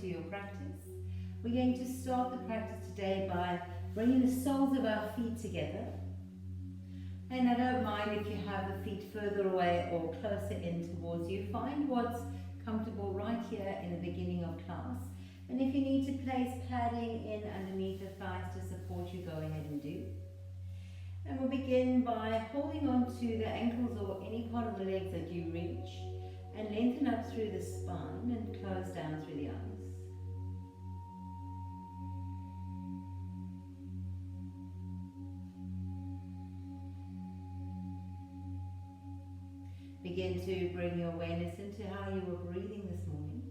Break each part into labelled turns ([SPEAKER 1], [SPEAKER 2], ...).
[SPEAKER 1] to your practice. We're going to start the practice today by bringing the soles of our feet together. And I don't mind if you have the feet further away or closer in towards you. Find what's comfortable right here in the beginning of class. And if you need to place padding in underneath the thighs to support you, go ahead and do. And we'll begin by holding on to the ankles or any part of the legs that you reach, and lengthen up through the spine and close down through the eyes. Begin to bring your awareness into how you were breathing this morning.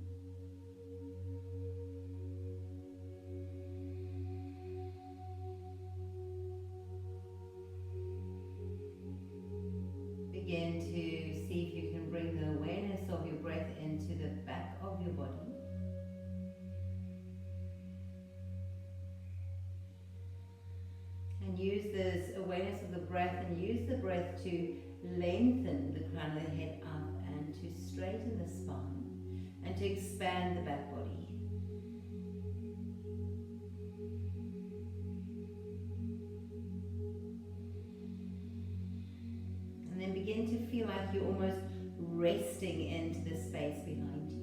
[SPEAKER 1] Begin to see if you can bring the awareness of your breath into the back of your body. And use this awareness of the breath and use the breath to lengthen the crown of the head up and to straighten the spine and to expand the back body. And then begin to feel like you're almost resting into the space behind you.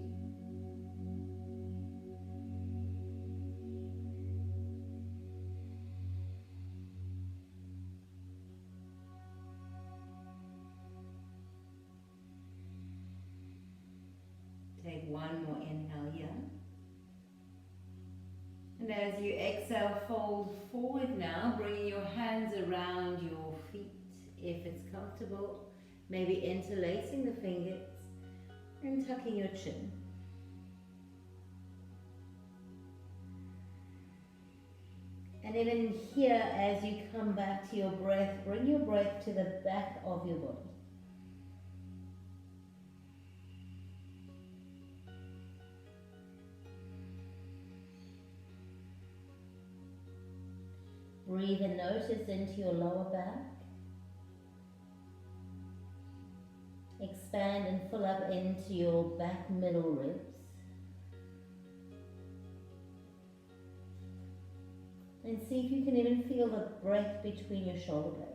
[SPEAKER 1] Take one more inhale here. And as you exhale, fold forward now, bringing your hands around your feet. If it's comfortable, maybe interlacing the fingers and tucking your chin. And even here, as you come back to your breath, bring your breath to the back of your body. Breathe and notice into your lower back. Expand and fill up into your back middle ribs. And see if you can even feel the breath between your shoulder blades.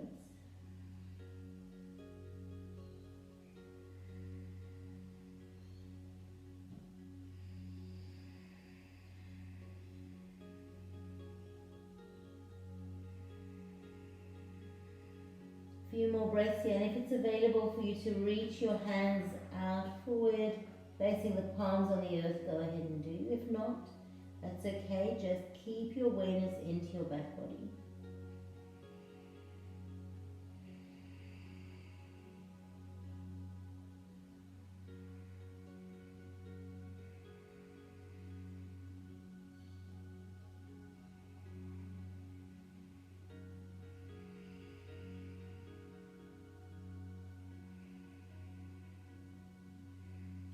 [SPEAKER 1] Few more breaths here, and if it's available for you to reach your hands out forward, placing the palms on the earth, go ahead and do. If not, that's okay, just keep your awareness into your back body.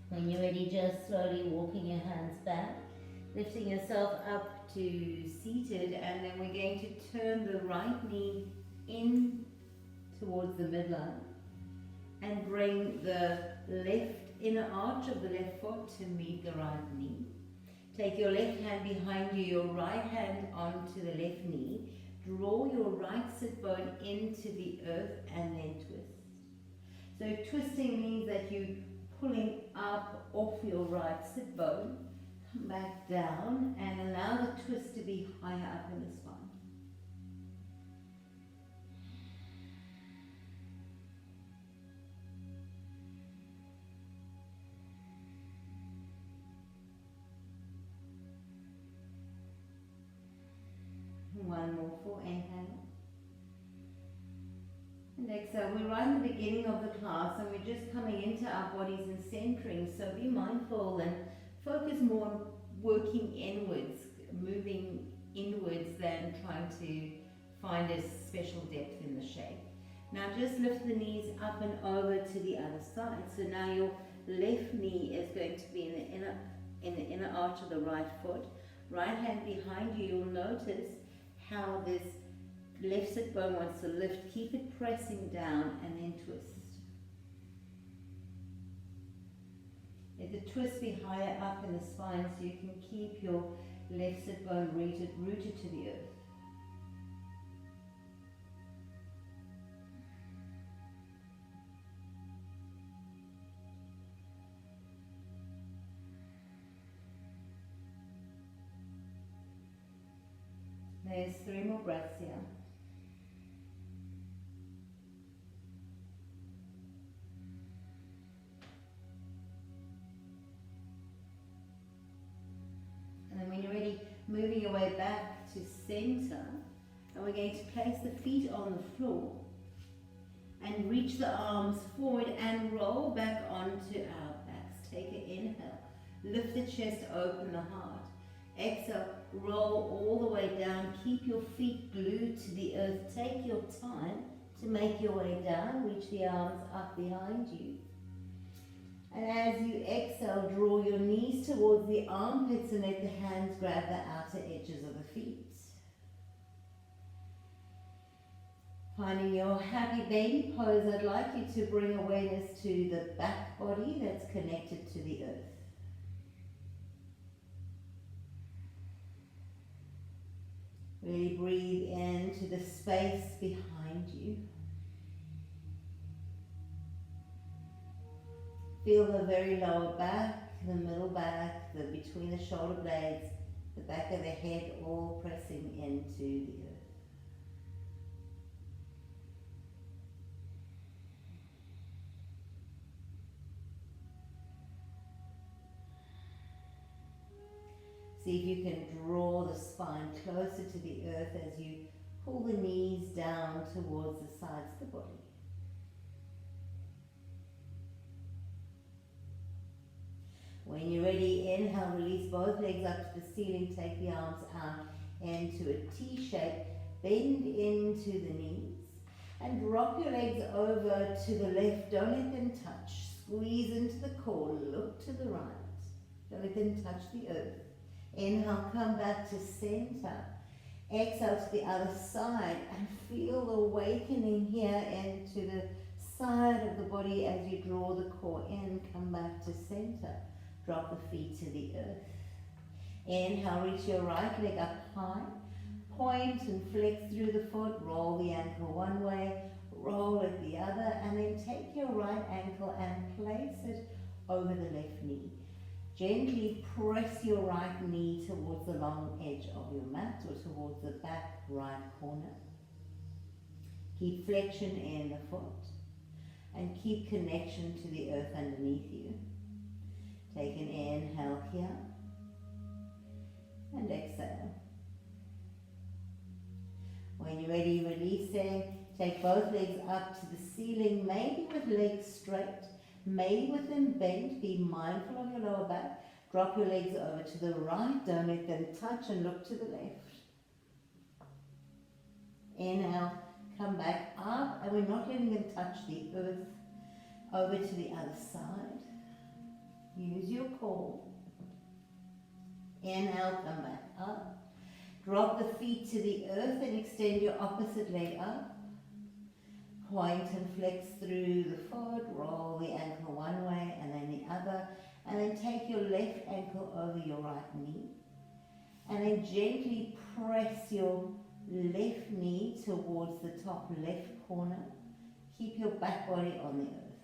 [SPEAKER 1] When you're ready, just slowly walking your hands back, lifting yourself up to seated, and then we're going to turn the right knee in towards the midline and bring the left inner arch of the left foot to meet the right knee. Take your left hand behind you, your right hand onto the left knee. Draw your right sit bone into the earth and then twist. So twisting means that you pulling up off your right sit bone, come back down and allow the twist to be higher up in the spine. One more full inhale. And exhale. We're right in the beginning of the class and we're just coming into our bodies and centering, so be mindful and focus more on working inwards, moving inwards than trying to find a special depth in the shape. Now just lift the knees up and over to the other side. So now your left knee is going to be in the inner arch of the right foot. Right hand behind you, you'll notice how this left sit bone wants to lift. Keep it pressing down and then twist. Let the twist be higher up in the spine so you can keep your left sit bone rooted to the earth. There's 3 more breaths here. And then when you're ready, moving your way back to center, and we're going to place the feet on the floor and reach the arms forward and roll back onto our backs. Take an inhale, lift the chest, open the heart. Exhale, roll all the way down, keep your feet glued to the earth. Take your time to make your way down, reach the arms up behind you. And as you exhale, draw your knees towards the armpits and let the hands grab the outer edges of the feet. Finding your happy baby pose, I'd like you to bring awareness to the back body that's connected to the earth. Really breathe into the space behind you. Feel the very lower back, the middle back, the between the shoulder blades, the back of the head, all pressing into the earth. See if you can draw the spine closer to the earth as you pull the knees down towards the sides of the body. When you're ready, inhale, release both legs up to the ceiling, take the arms out into a T shape, bend into the knees, and drop your legs over to the left, don't let them touch, squeeze into the core, look to the right, don't let them touch the earth. Inhale, come back to center. Exhale to the other side and feel the awakening here into the side of the body as you draw the core in. Come back to center. Drop the feet to the earth. Inhale, reach your right leg up high. Point and flex through the foot. Roll the ankle one way, roll it the other, and then take your right ankle and place it over the left knee. Gently press your right knee towards the long edge of your mat or towards the back right corner. Keep flexion in the foot and keep connection to the earth underneath you. Take an inhale here and exhale. When you're ready, releasing, take both legs up to the ceiling, maybe with legs straight. Maybe with them bent, be mindful of your lower back. Drop your legs over to the right, don't let them touch, and look to the left. Inhale, come back up, and we're not letting them touch the earth. Over to the other side. Use your core. Inhale, come back up. Drop the feet to the earth and extend your opposite leg up. Point and flex through the foot, roll the ankle one way and then the other, and then take your left ankle over your right knee. And then gently press your left knee towards the top left corner. Keep your back body on the earth.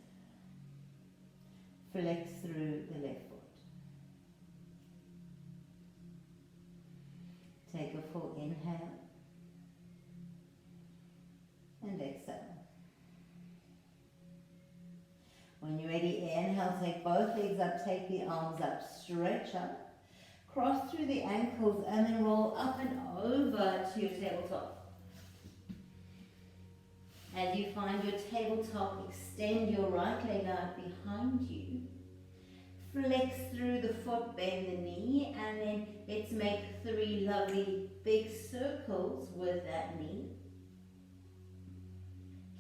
[SPEAKER 1] Flex through the left foot. Take a full inhale and exhale. When you're ready, inhale, take both legs up, take the arms up, stretch up, cross through the ankles, and then roll up and over to your tabletop. As you find your tabletop, extend your right leg out behind you. Flex through the foot, bend the knee, and then let's make 3 lovely big circles with that knee.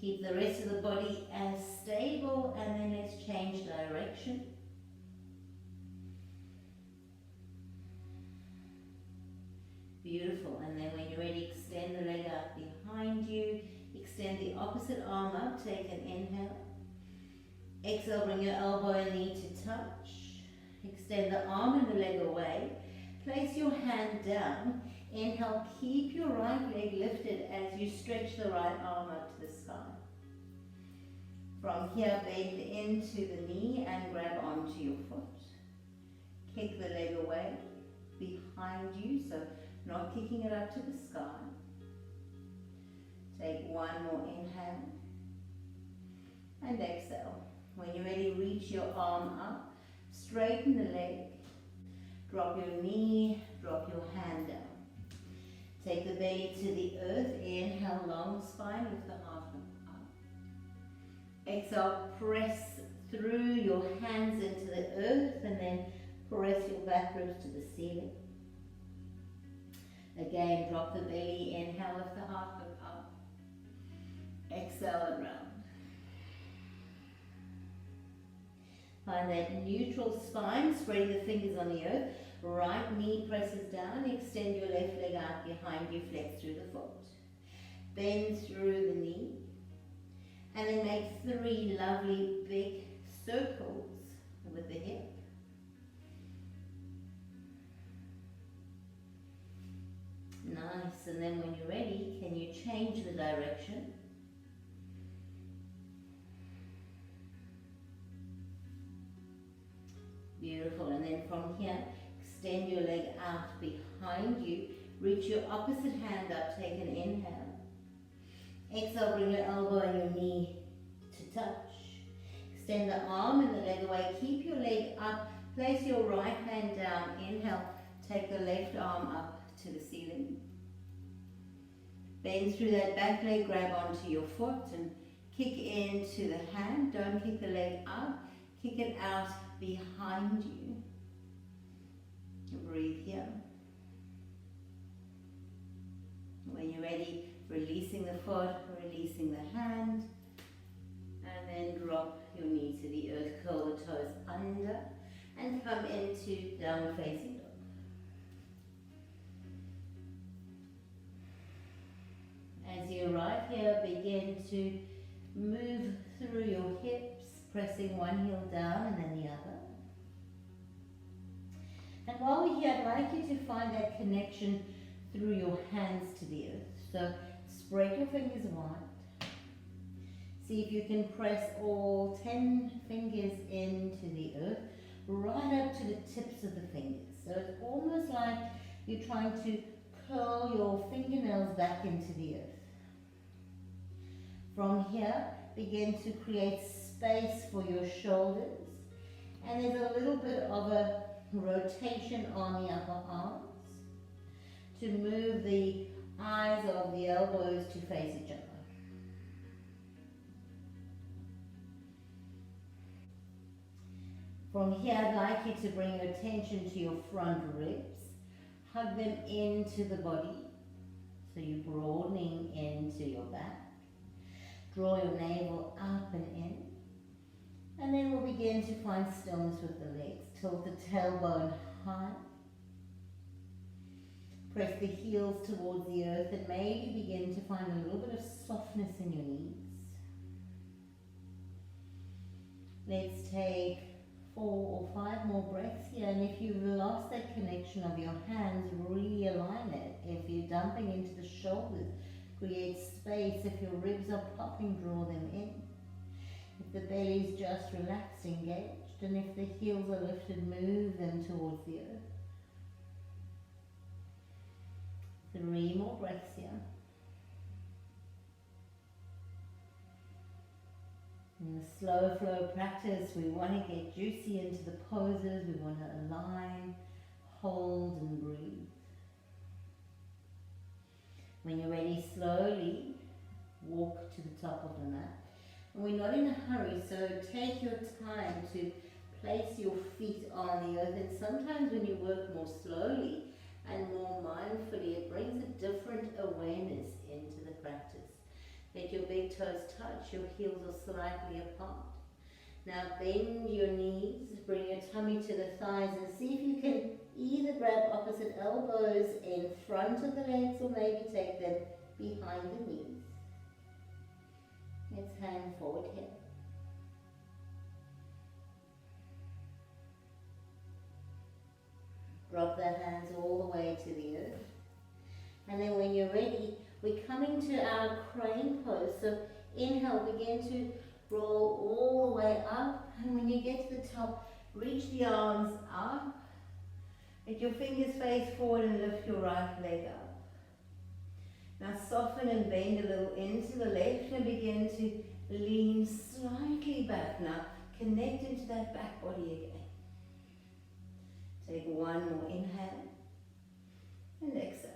[SPEAKER 1] Keep the rest of the body as stable, and then let's change direction. Beautiful. And then when you're ready, extend the leg out behind you. Extend the opposite arm up. Take an inhale. Exhale, bring your elbow and knee to touch. Extend the arm and the leg away. Place your hand down. Inhale, keep your right leg lifted as you stretch the right arm up to the sky. From here, bend into the knee and grab onto your foot. Kick the leg away behind you, so not kicking it up to the sky. Take one more inhale and exhale. When you're ready, reach your arm up, straighten the leg, drop your knee, drop your hand down. Take the belly to the earth, inhale, long spine, lift the heart up. Exhale, press through your hands into the earth and then press your back ribs to the ceiling. Again, drop the belly, inhale, lift the heart up. Exhale and round. Find that neutral spine, spreading the fingers on the earth. Right knee presses down, extend your left leg out behind you, flex through the foot. Bend through the knee. And then make 3 lovely big circles with the hip. Nice, and then when you're ready, can you change the direction? Beautiful, and then from here, extend your leg out behind you, reach your opposite hand up, take an inhale. Exhale, bring your elbow and your knee to touch. Extend the arm and the leg away, keep your leg up, place your right hand down, inhale, take the left arm up to the ceiling. Bend through that back leg, grab onto your foot and kick into the hand. Don't kick the leg up, kick it out behind you. Breathe here. When you're ready, releasing the foot, releasing the hand, and then drop your knee to the earth, curl the toes under, and come into downward facing dog. As you arrive here, begin to move through your hips, pressing one heel down and then the other. And while we're here, I'd like you to find that connection through your hands to the earth. So spread your fingers wide. See if you can press all 10 fingers into the earth, right up to the tips of the fingers. So it's almost like you're trying to curl your fingernails back into the earth. From here, begin to create space for your shoulders. And there's a little bit of a rotation on the upper arms to move the eyes of the elbows to face each other. From here, I'd like you to bring your attention to your front ribs. Hug them into the body, so you're broadening into your back. Draw your navel up and in. And then we'll begin to find stillness with the legs. Tilt the tailbone high. Press the heels towards the earth and maybe begin to find a little bit of softness in your knees. Let's take 4 or 5 more breaths here, and if you've lost that connection of your hands, realign it. If you're dumping into the shoulders, create space. If your ribs are popping, draw them in. If the belly's just relaxed, engaged, and if the heels are lifted, move them towards the earth. 3 more breaths here. In the slow flow practice, we want to get juicy into the poses. We want to align, hold, and breathe. When you're ready, slowly walk to the top of the mat. And we're not in a hurry, so take your time to place your feet on the earth. And sometimes when you work more slowly and more mindfully, it brings a different awareness into the practice. Let your big toes touch, your heels are slightly apart. Now bend your knees, bring your tummy to the thighs, and see if you can either grab opposite elbows in front of the legs or maybe take them behind the knees. Let's hang forward here. Drop the hands all the way to the earth. And then when you're ready, we're coming to our crane pose. So inhale, begin to roll all the way up. And when you get to the top, reach the arms up. Let your fingers face forward and lift your right leg up. Now soften and bend a little into the left and begin to lean slightly back. Now connect into that back body again. Take one more inhale and exhale.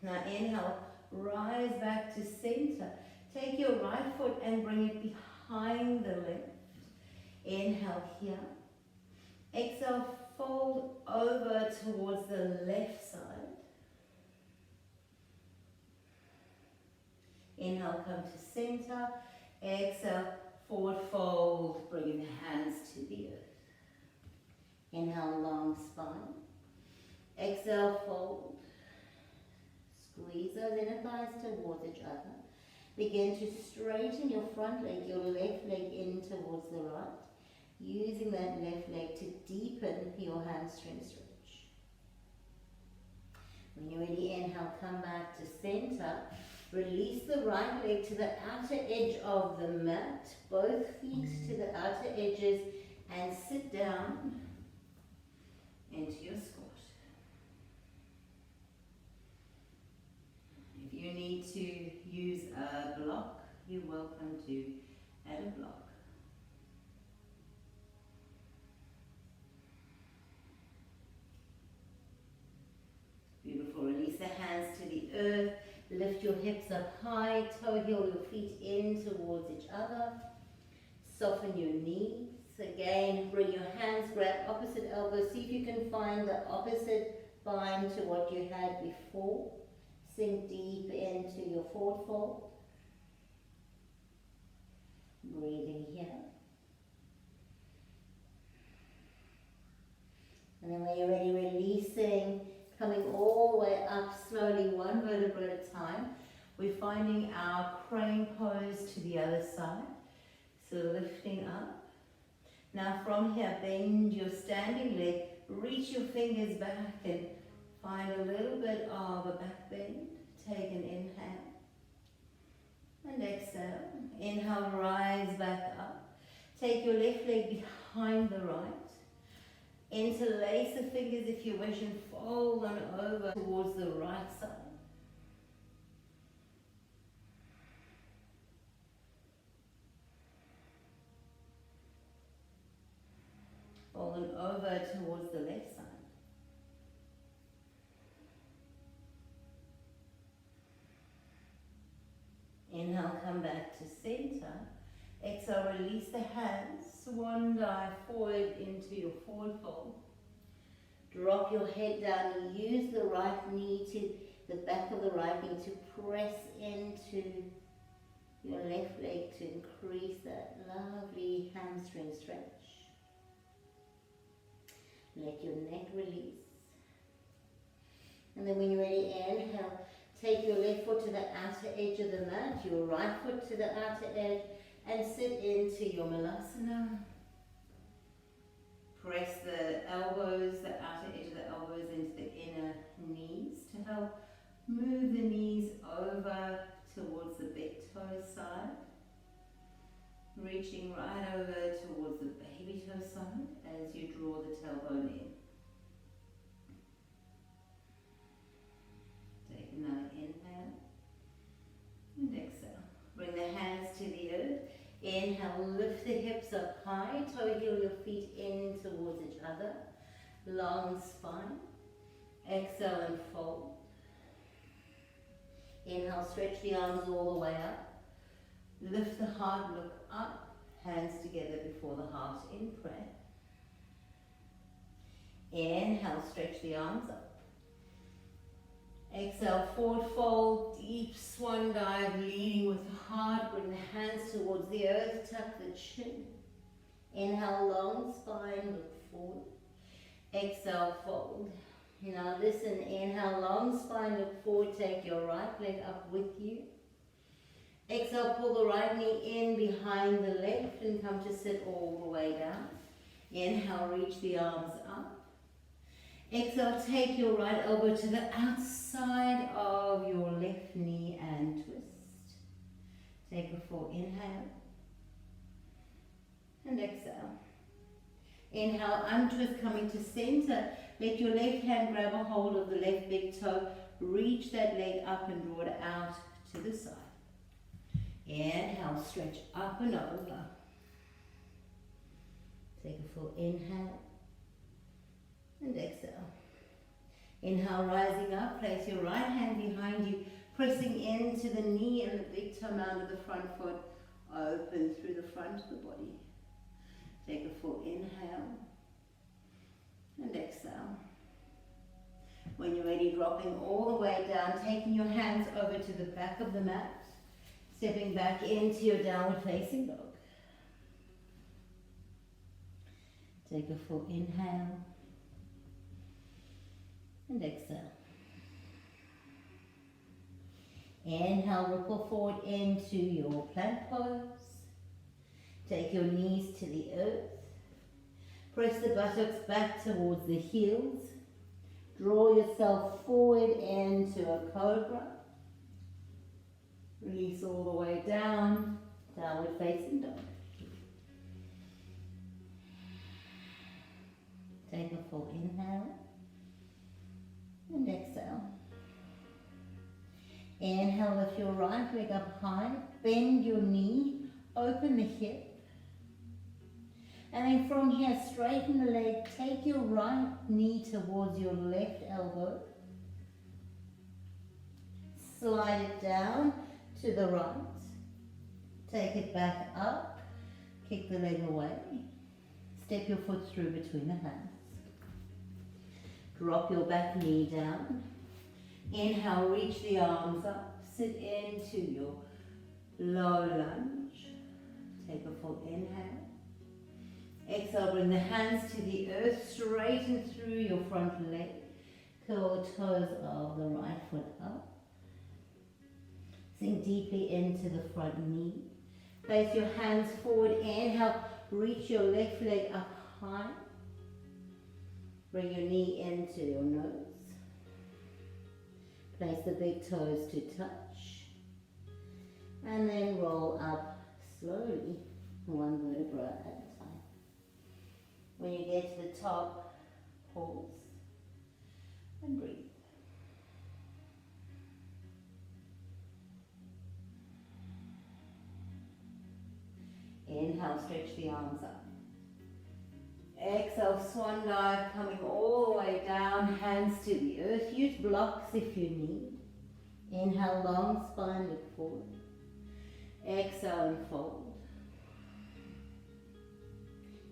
[SPEAKER 1] Now inhale, rise back to center. Take your right foot and bring it behind the left. Inhale here. Exhale, fold over towards the left side. Inhale, come to center. Exhale, forward fold, bringing the hands to the earth. Inhale, long spine. Exhale, fold. Squeeze those inner thighs towards each other. Begin to straighten your front leg, your left leg in towards the right. Using that left leg to deepen your hamstring stretch. When you're ready, inhale, come back to center. Release the right leg to the outer edge of the mat, both feet to the outer edges, and sit down into your squat. If you need to use a block, you're welcome to add a block. Beautiful. Release the hands to the earth. Lift your hips up high. Toe heel your feet in towards each other. Soften your knees. Again, bring your hands, grab opposite elbows. See if you can find the opposite bind to what you had before. Sink deep into your forward fold. Breathing here. And then when you're ready, releasing, coming all the way up slowly, one vertebra at a time. We're finding our crane pose to the other side. So lifting up. Now from here, bend your standing leg, reach your fingers back and find a little bit of a back bend. Take an inhale and exhale. Inhale, rise back up. Take your left leg behind the right. Interlace the fingers if you wish and fold on over towards the right side. Fold on over towards the left side. Inhale, come back to center. Exhale, release the hands. Swan dive forward into your forward fold. Drop your head down. Use the right knee to the back of the right knee to press into your left leg to increase that lovely hamstring stretch. Let your neck release. And then when you're ready, inhale. Take your left foot to the outer edge of the mat, your right foot to the outer edge, and sit into your Uttanasana. Press the elbows, the outer edge of the elbows into the inner knees to help move the knees over towards the big toe side. Reaching right over towards the baby toe side as you draw the tailbone in. Take another inhale and exhale. Bring the hands to the earth. Inhale, lift the hips up high. Toe heel your feet in towards each other. Long spine. Exhale and fold. Inhale, stretch the arms all the way up. Lift the heart, look up. Hands together before the heart in prayer. Inhale, stretch the arms up. Exhale, forward fold, deep swan dive, leading with the heart. Bring the hands towards the earth, tuck the chin. Inhale, long spine, look forward. Exhale, fold. Now listen, inhale, long spine, look forward. Take your right leg up with you. Exhale, pull the right knee in behind the left and come to sit all the way down. Inhale, reach the arms up. Exhale, take your right elbow to the outside of your left knee and twist. Take a full inhale and exhale. Inhale, untwist, coming to center. Let your left hand grab a hold of the left big toe. Reach that leg up and draw it out to the side. Inhale, stretch up and over. Take a full inhale and exhale. Inhale, rising up, place your right hand behind you, pressing into the knee and the big toe mound of the front foot, open through the front of the body. Take a full inhale and exhale. When you're ready, dropping all the way down, taking your hands over to the back of the mat, stepping back into your downward facing dog. Take a full inhale and exhale. Inhale, ripple forward into your plank pose. Take your knees to the earth. Press the buttocks back towards the heels. Draw yourself forward into a cobra. Release all the way down, downward facing dog. Take a full inhale and exhale. Inhale, lift your right leg up high, bend your knee, open the hip. And then from here, straighten the leg, take your right knee towards your left elbow. Slide it down to the right. Take it back up, kick the leg away. Step your foot through between the hands. Drop your back knee down. Inhale, reach the arms up. Sit into your low lunge. Take a full inhale. Exhale, bring the hands to the earth, straighten through your front leg. Curl the toes of the right foot up. Sink deeply into the front knee. Place your hands forward. Inhale, reach your left leg up high. Bring your knee into your nose. Place the big toes to touch. And then roll up slowly, one vertebra at a time. When you get to the top, pause and breathe. Inhale, stretch the arms up. Exhale, swan dive, coming all the way down, hands to the earth. Use blocks if you need. Inhale, long spine, look forward. Exhale and fold.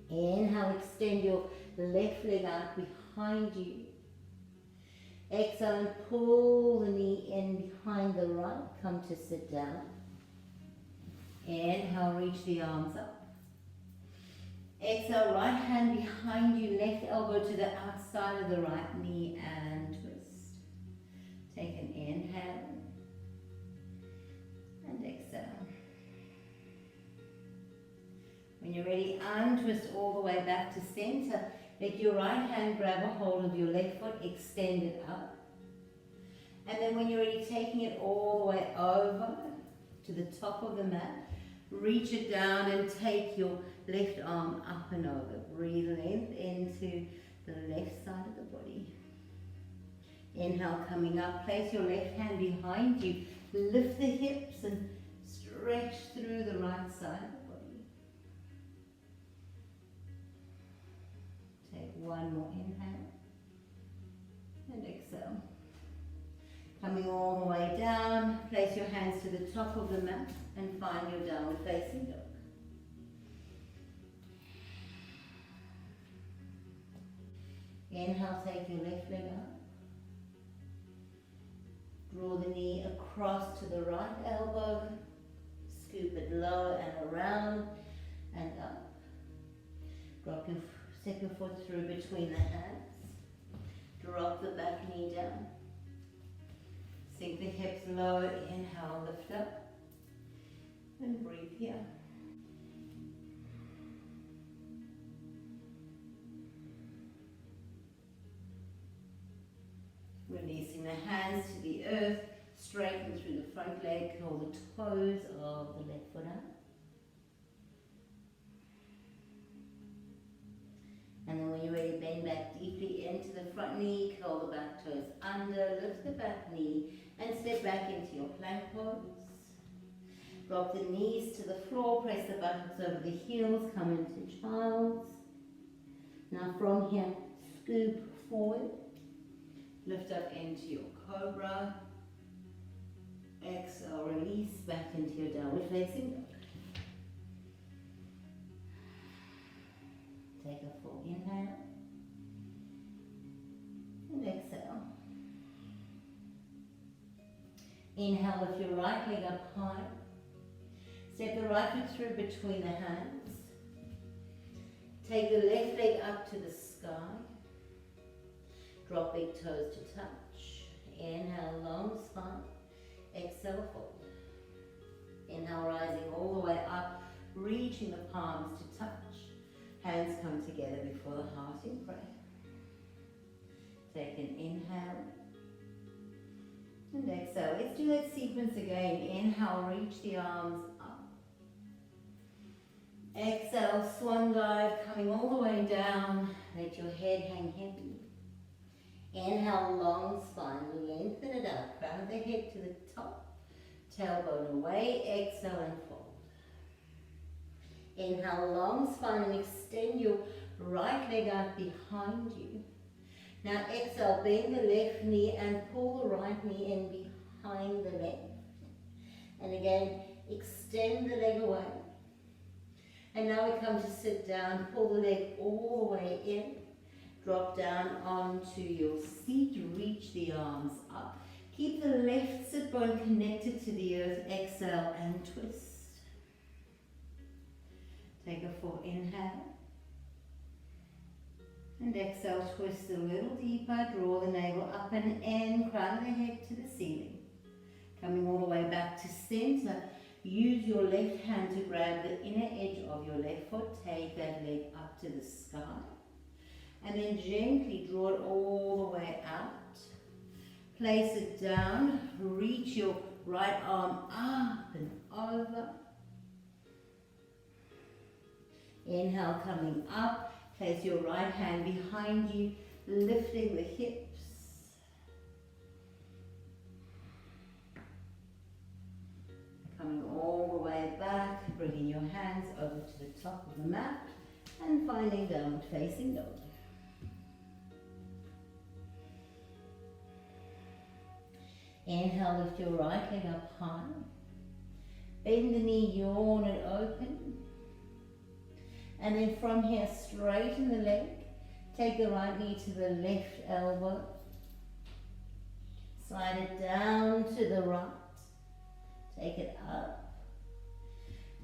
[SPEAKER 1] Inhale, extend your left leg out behind you. Exhale and pull the knee in behind the right. Come to sit down. Inhale, reach the arms up. Exhale, right hand behind you, left elbow to the outside of the right knee and twist. Take an inhale and exhale. When you're ready, untwist all the way back to center. Let your right hand grab a hold of your left foot, extend it up. And then when you're ready, taking it all the way over to the top of the mat, reach it down and take your left arm up and over. Breathe length into the left side of the body. Inhale, coming up. Place your left hand behind you. Lift the hips and stretch through the right side of the body. Take one more inhale and exhale. Coming all the way down, place your hands to the top of the mat and find your downward facing dog. Inhale, take your left leg up. Draw the knee across to the right elbow. Scoop it low and around and up. Step your foot through between the hands. Drop the back knee down. Sink the hips low, inhale, lift up, and breathe here. Releasing the hands to the earth, straighten through the front leg, curl the toes of the left foot up. And then when you're ready, bend back deeply into the front knee, curl the back toes under, lift the back knee, and step back into your plank pose. Drop the knees to the floor, press the buttocks over the heels, come into child's. Now from here, scoop forward, lift up into your cobra. Exhale, release back into your downward facing dog. Take a full inhale and exhale. Inhale, lift your right leg up high. Step the right foot through between the hands. Take the left leg up to the sky. Drop big toes to touch. Inhale, long spine. Exhale, fold. Inhale, rising all the way up, reaching the palms to touch. Hands come together before the heart in prayer. Take an inhale and exhale. Let's do that sequence again. Inhale, reach the arms up. Exhale, swan dive, coming all the way down. Let your head hang heavy. Inhale, long spine, lengthen it up. Crown of the head to the top. Tailbone away. Exhale and fold. Inhale, long spine and extend your right leg out behind you. Now exhale, bend the left knee and pull the right knee in behind the left. And again, extend the leg away. And now we come to sit down, pull the leg all the way in. Drop down onto your seat, reach the arms up. Keep the left sit bone connected to the earth. Exhale and twist. Take a full inhale. And exhale, twist a little deeper. Draw the navel up and in. Crown the head to the ceiling. Coming all the way back to center. Use your left hand to grab the inner edge of your left foot. Take that leg up to the sky. And then gently draw it all the way out. Place it down. Reach your right arm up and over. Inhale, coming up. Place your right hand behind you, lifting the hips. Coming all the way back, bringing your hands over to the top of the mat and finding downward facing dog. Inhale, lift your right leg up high. Bend the knee, yawn it open. And then from here, straighten the leg. Take the right knee to the left elbow. Slide it down to the right. Take it up.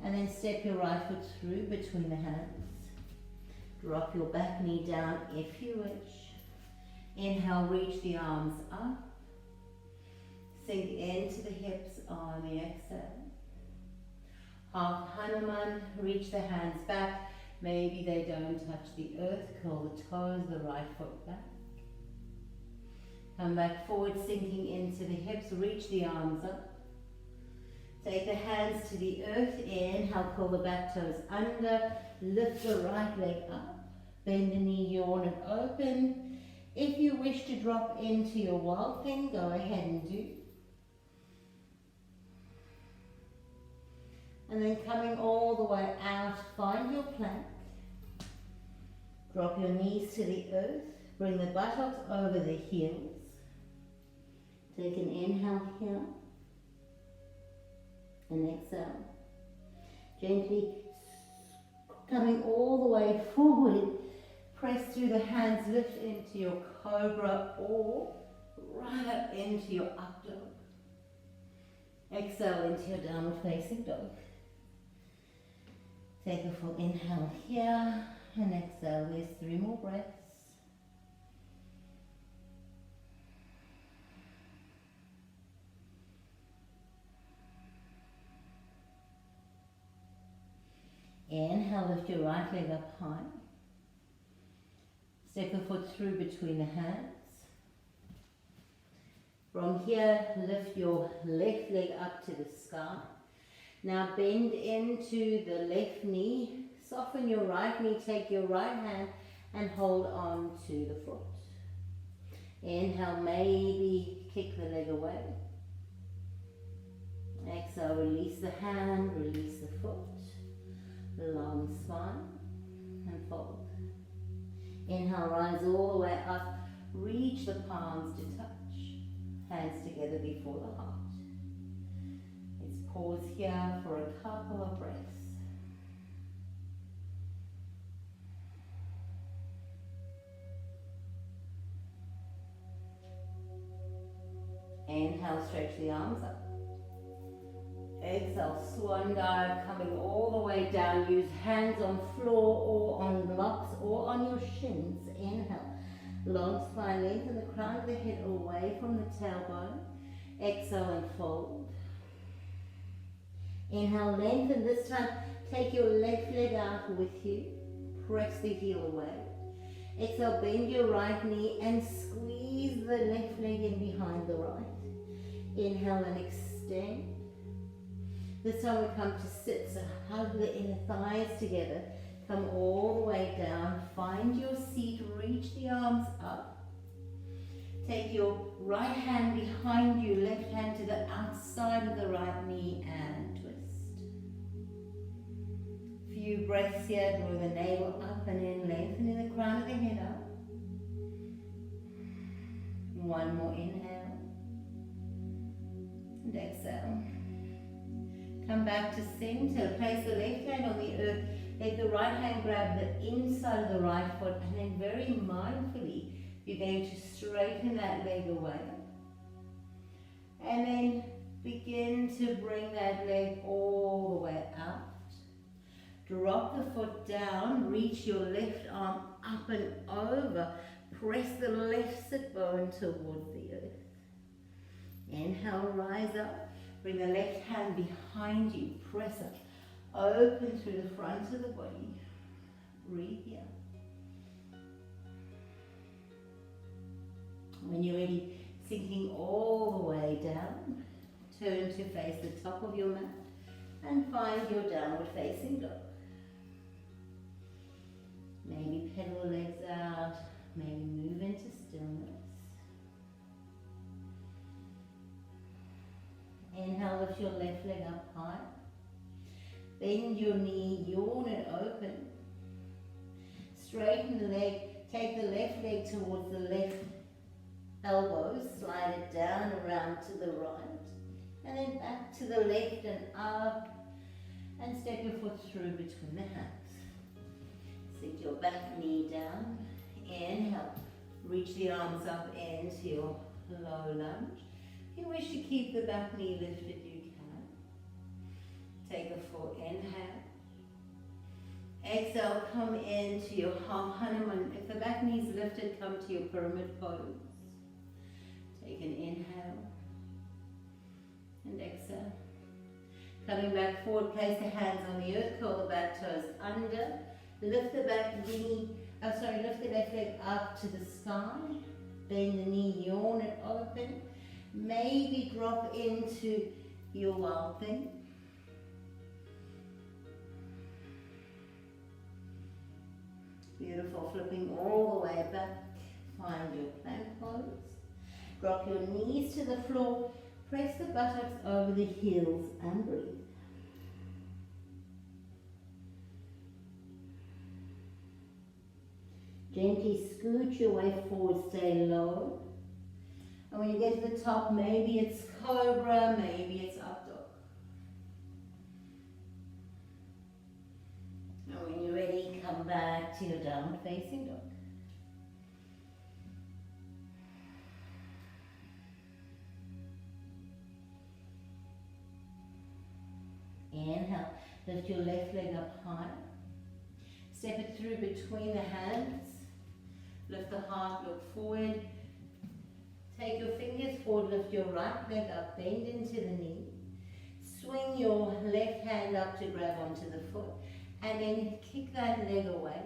[SPEAKER 1] And then step your right foot through between the hands. Drop your back knee down if you wish. Inhale, reach the arms up. Sink into the hips on the exhale. Half Hanuman, reach the hands back. Maybe they don't touch the earth. Curl the toes, the right foot back. Come back forward, sinking into the hips. Reach the arms up. Take the hands to the earth. Inhale, curl the back toes under. Lift the right leg up. Bend the knee, yawn it open. If you wish to drop into your wild thing, go ahead and do. And then coming all the way out, find your plank. Drop your knees to the earth. Bring the buttocks over the heels. Take an inhale here. And exhale. Gently coming all the way forward. Press through the hands, lift into your cobra or right up into your up dog. Exhale into your downward facing dog. Take a full inhale here and exhale. There's 3 more breaths. Inhale, lift your right leg up high. Step a foot through between the hands. From here, lift your left leg up to the sky. Now bend into the left knee. Soften your right knee. Take your right hand and hold on to the foot. Inhale, maybe kick the leg away. Exhale, release the hand, release the foot. Long spine and fold. Inhale, rise all the way up. Reach the palms to touch. Hands together before the heart. Let's pause here for a couple of breaths. Inhale, stretch the arms up. Exhale, swan dive, coming all the way down. Use hands on floor or on blocks or on your shins. Inhale, long spine, lengthen the crown of the head away from the tailbone. Exhale and fold. Inhale, lengthen. This time, take your left leg out with you. Press the heel away. Exhale, bend your right knee and squeeze the left leg in behind the right. Inhale and extend. This time we come to sit, so hug the inner thighs together. Come all the way down. Find your seat, reach the arms up. Take your right hand behind you, left hand to the outside of the right knee and twist. Few breaths here, draw the navel up and in, lengthening the crown of the head up. One more inhale. And exhale. Come back to center. Place the left hand on the earth. Let the right hand grab the inside of the right foot, and then very mindfully, you're going to straighten that leg away. And then begin to bring that leg all the way out. Drop the foot down. Reach your left arm up and over. Press the left sit bone towards the earth. Inhale, rise up. Bring the left hand behind you. Press it. Open through the front of the body. Breathe here. When you're ready, sinking all the way down, turn to face the top of your mat and find your downward facing dog. Maybe pedal legs out, maybe move into stillness. Inhale, lift your left leg up high. Bend your knee, yawn it open. Straighten the leg, take the left leg towards the left elbow, slide it down around to the right, and then back to the left and up, and step your foot through between the hands. Sit your back knee down. Inhale, reach the arms up into your low lunge. If you wish to keep the back knee lifted, you can. Take a full inhale. Exhale, come into your half Hanuman. If the back knee is lifted, come to your pyramid pose. Take an inhale and exhale. Coming back forward, place the hands on the earth, curl the back toes under. Lift the back knee, lift the left leg up to the sky. Bend the knee, yawn it open. Maybe drop into your wild thing. Beautiful, flipping all the way back. Find your plank pose. Drop your knees to the floor. Press the buttocks over the heels and breathe. Gently scoot your way forward, stay low. And when you get to the top, maybe it's cobra, maybe it's up dog. And when you're ready, come back to your downward facing dog. Inhale, lift your left leg up high. Step it through between the hands. Lift the heart, look forward. Take your fingers forward, lift your right leg up, bend into the knee. Swing your left hand up to grab onto the foot. And then kick that leg away.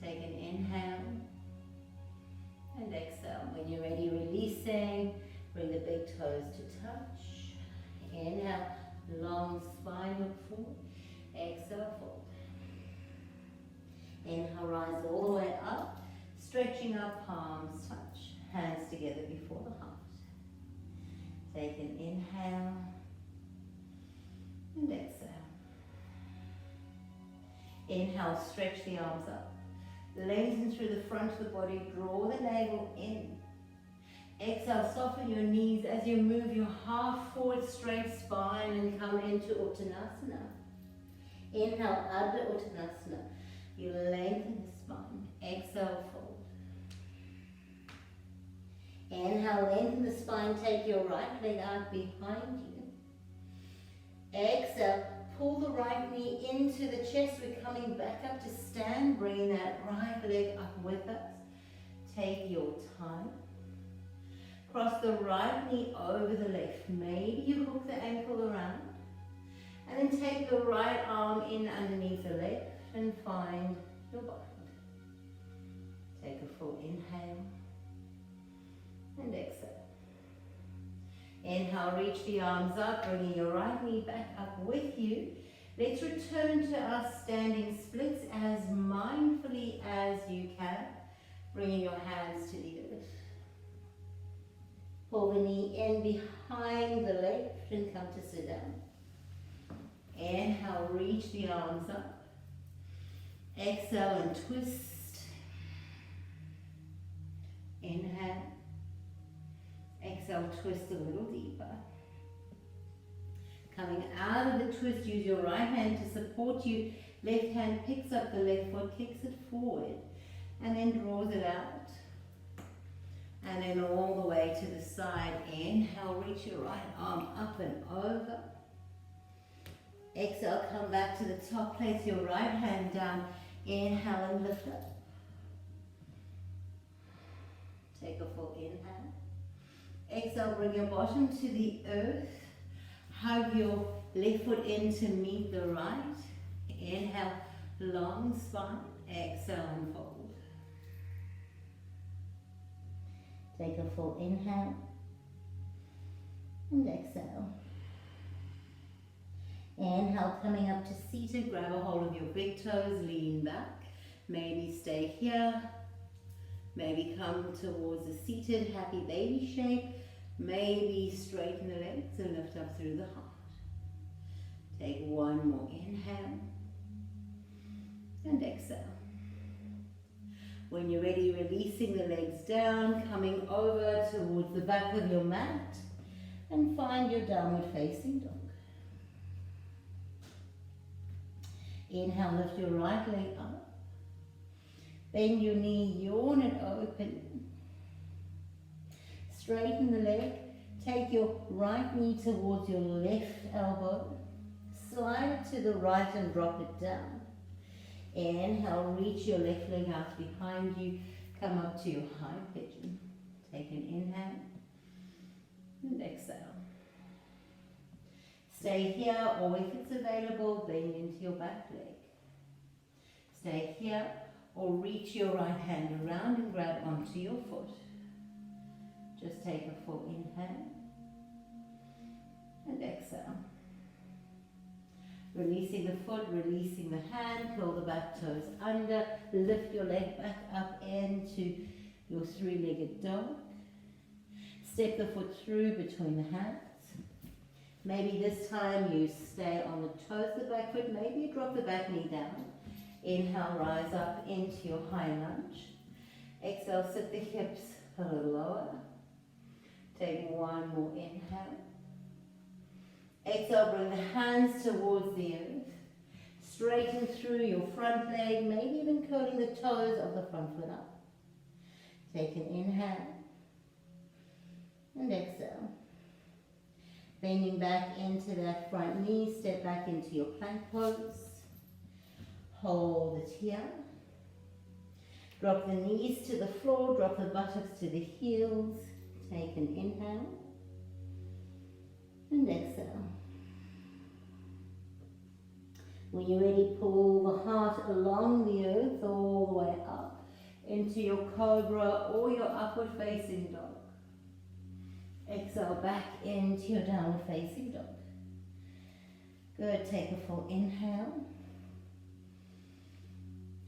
[SPEAKER 1] Take an inhale. And exhale. When you're ready, releasing. Bring the big toes to touch. Inhale, long spine, look forward. Exhale, fold. Inhale, rise all the way up. Stretching up, palms touch. Hands together before the heart. Take an inhale. And exhale. Inhale, stretch the arms up. Lengthen through the front of the body. Draw the navel in. Exhale, soften your knees as you move your half forward straight spine and come into Uttanasana. Inhale, Ardha Uttanasana. You lengthen the spine. Exhale, fold. Inhale, lengthen the spine. Take your right leg out behind you. Exhale, pull the right knee into the chest. We're coming back up to stand. Bring that right leg up with us. Take your time. Cross the right knee over the left. Maybe you hook the ankle around. And then take the right arm in underneath the left and find your bind. Take a full inhale and exhale. Inhale, reach the arms up, bringing your right knee back up with you. Let's return to our standing splits as mindfully as you can, bringing your hands to the earth. Pull the knee in behind the left and come to sit down. Inhale, reach the arms up. Exhale and twist. Inhale. Exhale, twist a little deeper. Coming out of the twist, use your right hand to support you. Left hand picks up the left foot, kicks it forward, and then draws it out. And then all the way to the side. Inhale, reach your right arm up and over. Exhale, come back to the top, place your right hand down. Inhale and lift up. Take a full inhale. Exhale, bring your bottom to the earth. Hug your left foot in to meet the right. Inhale, long spine. Exhale and fold. Take a full inhale and exhale. Inhale, coming up to seated, grab a hold of your big toes, lean back. Maybe stay here. Maybe come towards a seated happy baby shape. Maybe straighten the legs and lift up through the heart. Take one more inhale and exhale. When you're ready, releasing the legs down, coming over towards the back of your mat and find your downward facing dog. Inhale, lift your right leg up. Bend your knee, yawn it open. Straighten the leg. Take your right knee towards your left elbow. Slide it to the right and drop it down. Inhale, reach your left leg out behind you. Come up to your high pigeon. Take an inhale and exhale. Stay here, or if it's available, bend into your back leg. Stay here, or reach your right hand around and grab onto your foot. Just take a full inhale and exhale. Releasing the foot, releasing the hand, curl the back toes under, lift your leg back up into your three-legged dog. Step the foot through between the hands. Maybe this time you stay on the toes of the back foot, maybe you drop the back knee down. Inhale, rise up into your high lunge. Exhale, sit the hips a little lower. Take one more inhale. Exhale, bring the hands towards the earth. Straighten through your front leg, maybe even curling the toes of the front foot up. Take an inhale and exhale. Bending back into that front knee, step back into your plank pose. Hold it here. Drop the knees to the floor, drop the buttocks to the heels. Take an inhale and exhale. When you're ready, pull the heart along the earth all the way up. into your cobra or your upward facing dog. Exhale back into your downward facing dog. Good, take a full inhale.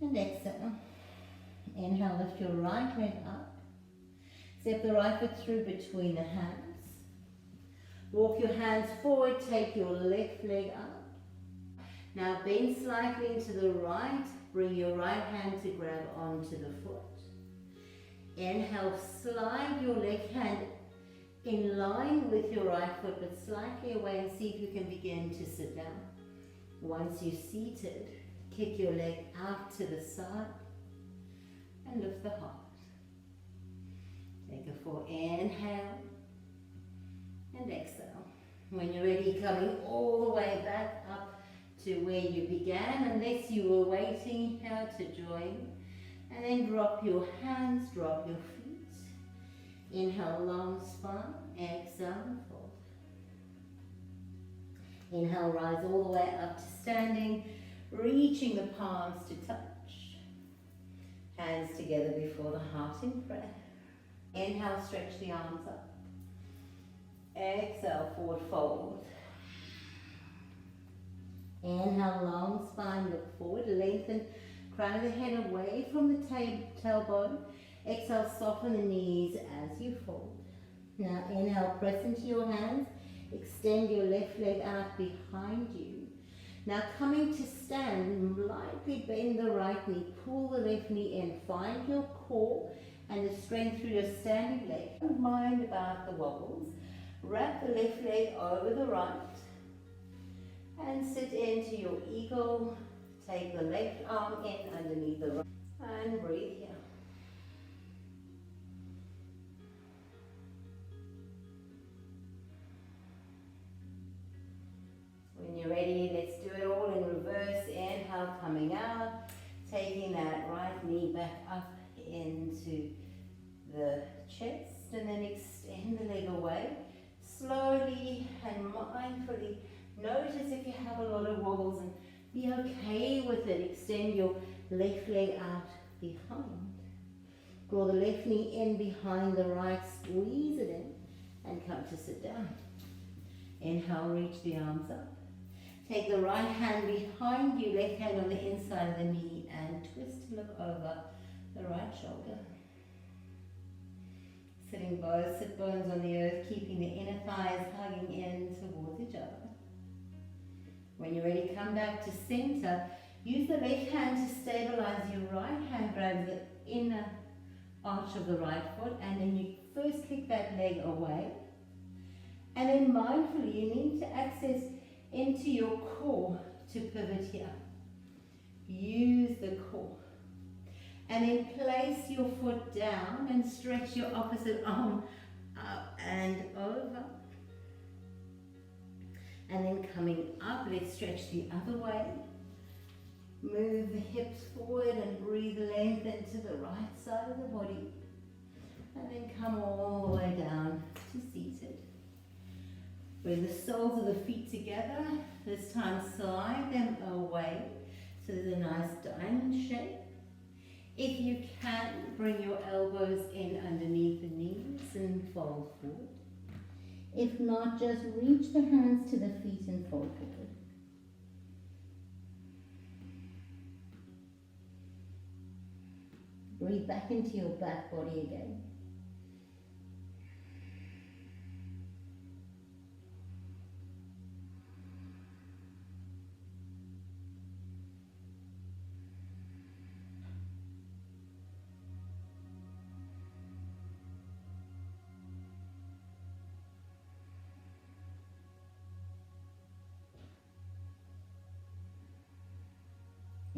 [SPEAKER 1] And exhale. Inhale, lift your right leg up. Step the right foot through between the hands. Walk your hands forward, take your left leg up. Now bend slightly into the right, bring your right hand to grab onto the foot. Inhale, slide your left hand in line with your right foot, but slightly away, and see if you can begin to sit down. Once you're seated, kick your leg out to the side and lift the heart. Take a full inhale and exhale. When you're ready, coming all the way back up to where you began, unless you were waiting here to join. And then drop your hands, drop your feet. Inhale, long spine. Exhale, fold. Inhale, rise all the way up to standing, reaching the palms to touch. Hands together before the heart in prayer. Inhale, stretch the arms up. Exhale, forward fold. Inhale, long spine, look forward, lengthen crown of the head away from the tailbone. Exhale, soften the knees as you fold. Now inhale, press into your hands, extend your left leg out behind you. Now coming to stand, lightly bend the right knee, pull the left knee in, find your core and the strength through your standing leg. Don't mind about the wobbles. Wrap the left leg over the right and sit into your eagle. Take the left arm in underneath the right and breathe here. When you're ready, let's do it all in reverse. Inhale, coming out, taking that right knee back up into the chest, and then extend the leg away. Slowly and mindfully notice if you have a lot of wobbles and be okay with it. Extend your left leg out behind. Draw the left knee in behind the right, squeeze it in and come to sit down. Inhale, reach the arms up. Take the right hand behind you, left hand on the inside of the knee, and twist to look over the right shoulder. Sitting both sit bones on the earth, keeping the inner thighs hugging in towards each other. When you're ready, come back to center. Use the left hand to stabilize. Your right hand grabs the inner arch of the right foot, and then you first kick that leg away. And then mindfully, you need to access into your core to pivot here. Use the core. And then place your foot down and stretch your opposite arm up and over. And then coming up, let's stretch the other way. Move the hips forward and breathe length into the right side of the body. And then come all the way down to seated. Bring the soles of the feet together. This time slide them away so there's a nice diamond shape. If you can, bring your elbows in underneath the knees and fold forward. If not, just reach the hands to the feet and fold forward. Breathe back into your back body again.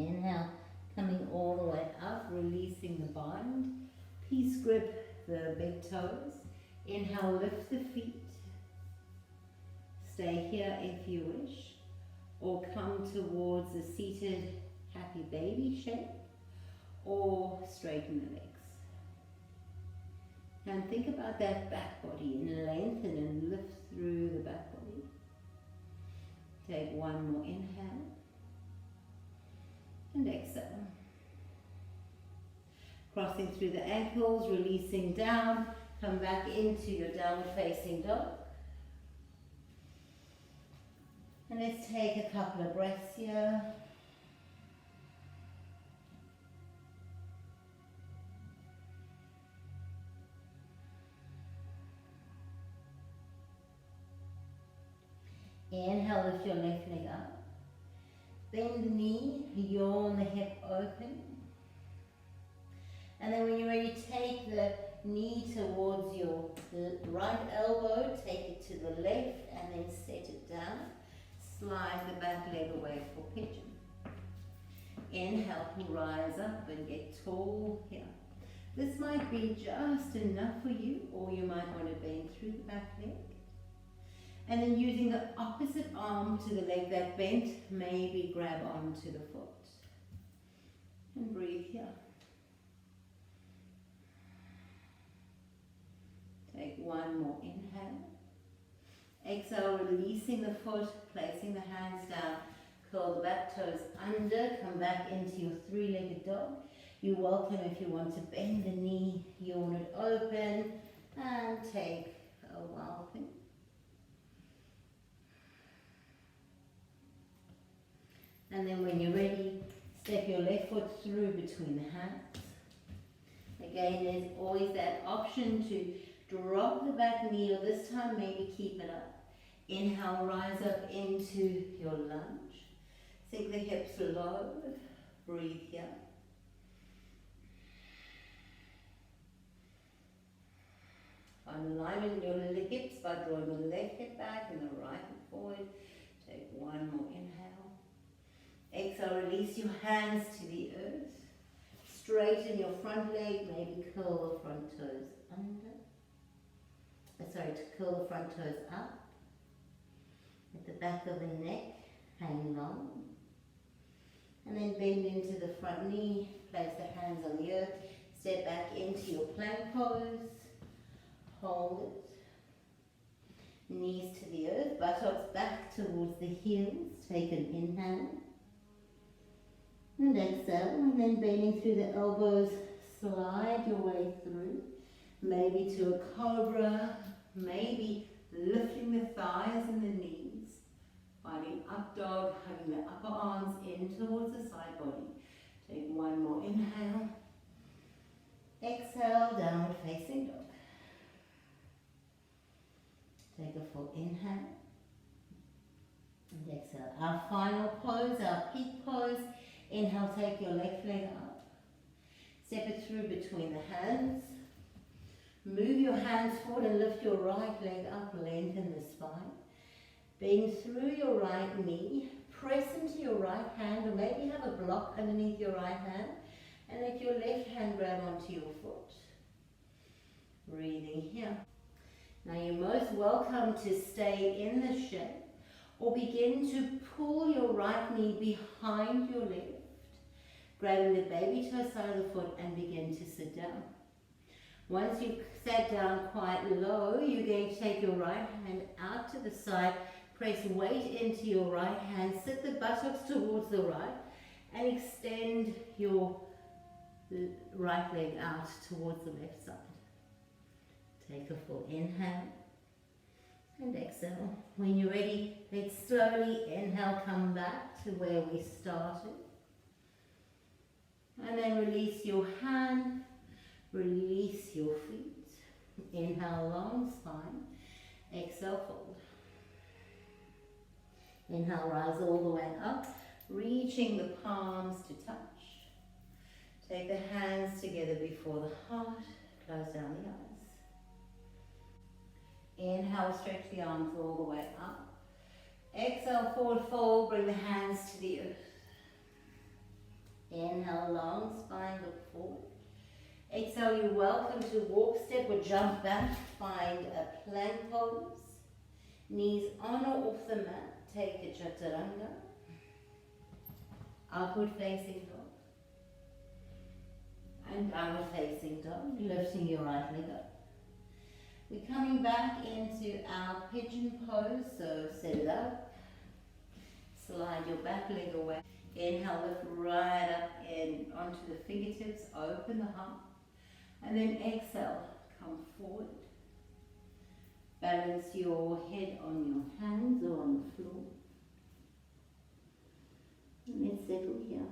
[SPEAKER 1] Inhale, coming all the way up, releasing the bind. Peace grip the big toes. Inhale, lift the feet. Stay here if you wish, or come towards a seated happy baby shape, or straighten the legs. And think about that back body and lengthen and lift through the back body. Take one more inhale. And exhale. crossing through the ankles, releasing down, come back into your downward facing dog. And let's take a couple of breaths here. Inhale, lift your left leg up. Bend the knee, yawn the hip open. And then when you're ready, take the knee towards your right elbow, take it to the left, and then set it down. Slide the back leg away for pigeon. Inhale, rise up and get tall here. This might be just enough for you, or you might want to bend through the back leg. And then using the opposite arm to the leg that bent, maybe grab onto the foot. And breathe here. Take one more inhale. Exhale, releasing the foot, placing the hands down. Curl the back toes under, come back into your three-legged dog. You're welcome if you want to bend the knee, yawn it open, and take a welcome. And then when you're ready, step your left foot through between the hands. Again, there's always that option to drop the back knee, or this time maybe keep it up. Inhale, rise up into your lunge. Sink the hips low. Breathe here. Find alignment in your hips by drawing the left hip back and the right hip forward. Take one more inhale. Exhale, release your hands to the earth. Straighten your front leg, maybe curl the front toes under. To curl the front toes up. At the back of the neck, hang long. And then bend into the front knee, place the hands on the earth, step back into your plank pose, hold it. Knees to the earth, buttocks back towards the heels, take an inhale. And exhale, and then bending through the elbows, slide your way through, maybe to a cobra, maybe lifting the thighs and the knees. Finding up dog, hugging the upper arms in towards the side body. Take one more inhale. Exhale, downward facing dog. Take a full inhale. And exhale. Our final pose, our peak pose. Inhale, take your left leg up. Step it through between the hands. Move your hands forward and lift your right leg up, lengthen the spine. Bend through your right knee, press into your right hand, or maybe have a block underneath your right hand, and let your left hand grab onto your foot. Breathing here. Now you're most welcome to stay in this shape, or begin to pull your right knee behind your left, grabbing the baby toe side of the foot and begin to sit down. Once you've sat down quite low, you're going to take your right hand out to the side, press weight into your right hand, sit the buttocks towards the right, and extend your right leg out towards the left side. Take a full inhale and exhale. When you're ready, let's slowly inhale, come back to where we started. And then release your hand, release your feet. Inhale, long spine. Exhale, fold. Inhale, rise all the way up, reaching the palms to touch. Take the hands together before the heart, close down the eyes. Inhale, stretch the arms all the way up. Exhale, forward fold, bring the hands to the earth. Inhale, long spine, look forward. Exhale, you're welcome to walk, step or jump back, find a plank pose. Knees on or off the mat. Take a chaturanga, upward facing dog, and downward facing dog, lifting your right leg up. We're coming back into our pigeon pose, so set it up, slide your back leg away, inhale, lift right up and onto the fingertips, open the hump, And then exhale, come forward. Balance your head on your hands or on the floor. And then settle here.